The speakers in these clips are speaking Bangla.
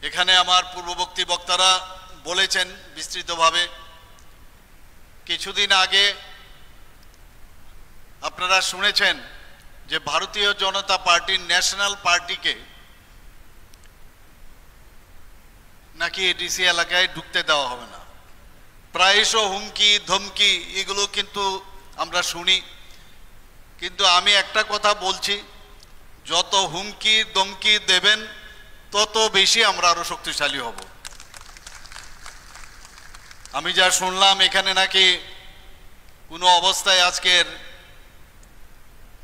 এখানে আমার পূর্ববর্তী বক্তারা বলেছেন বিস্তৃতভাবে। কিছুদিন আগে আপনারা শুনেছেন যে ভারতীয় জনতা পার্টির ন্যাশনাল পার্টিকে নাকি এডিসি এলাকায় ঢুকতে দেওয়া হবে না। প্রায়শ হুমকি ধমকি এগুলো কিন্তু আমরা শুনি, কিন্তু আমি একটা কথা বলছি, যত হুমকি ধমকি দেবেন তত বেশি আমরা আরো শক্তিশালী হব। আমি যা শুনলাম এখানে নাকি কোনো অবস্থায় আজকের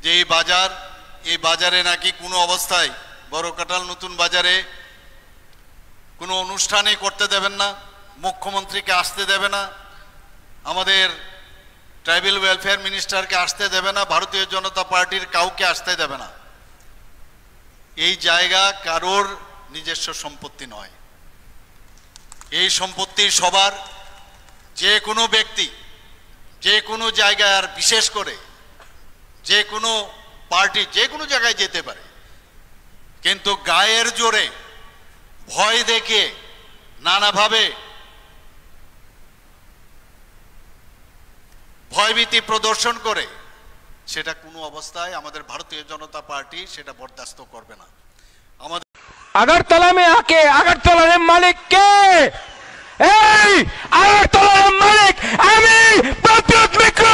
যে এই বাজারে নাকি কোনো অবস্থায় বড়কাটাল নতুন বাজারে কোনো অনুষ্ঠানই করতে দেবেন না, মুখ্যমন্ত্রীকে আসতে দেবে না, আমাদের ট্রাইবাল ওয়েলফেয়ার মিনিস্টারকে আসতে দেবে না, ভারতীয় জনতা পার্টির কাউকে আসতে দেবে না। এই জায়গা কারোর নিজস্ব সম্পত্তি নয়, এই সম্পত্তি সবার। যে কোনো ব্যক্তি যে কোনো জায়গায়, আর বিশেষ করে যে কোনো পার্টি যে কোনো জায়গায় যেতে পারে, কিন্তু গায়ের জোরে ভয় দেখিয়ে নানাভাবে ভয়ভীতি প্রদর্শন করে সেটা কোনো অবস্থায় আমাদের ভারতীয় জনতা পার্টি সেটা বরদাস্ত করবে না। আমাদের আগরতলা में आके আগরতলার মালিক কে? এই আগরতলার মালিক আমি প্রত্যুত বিক্রম।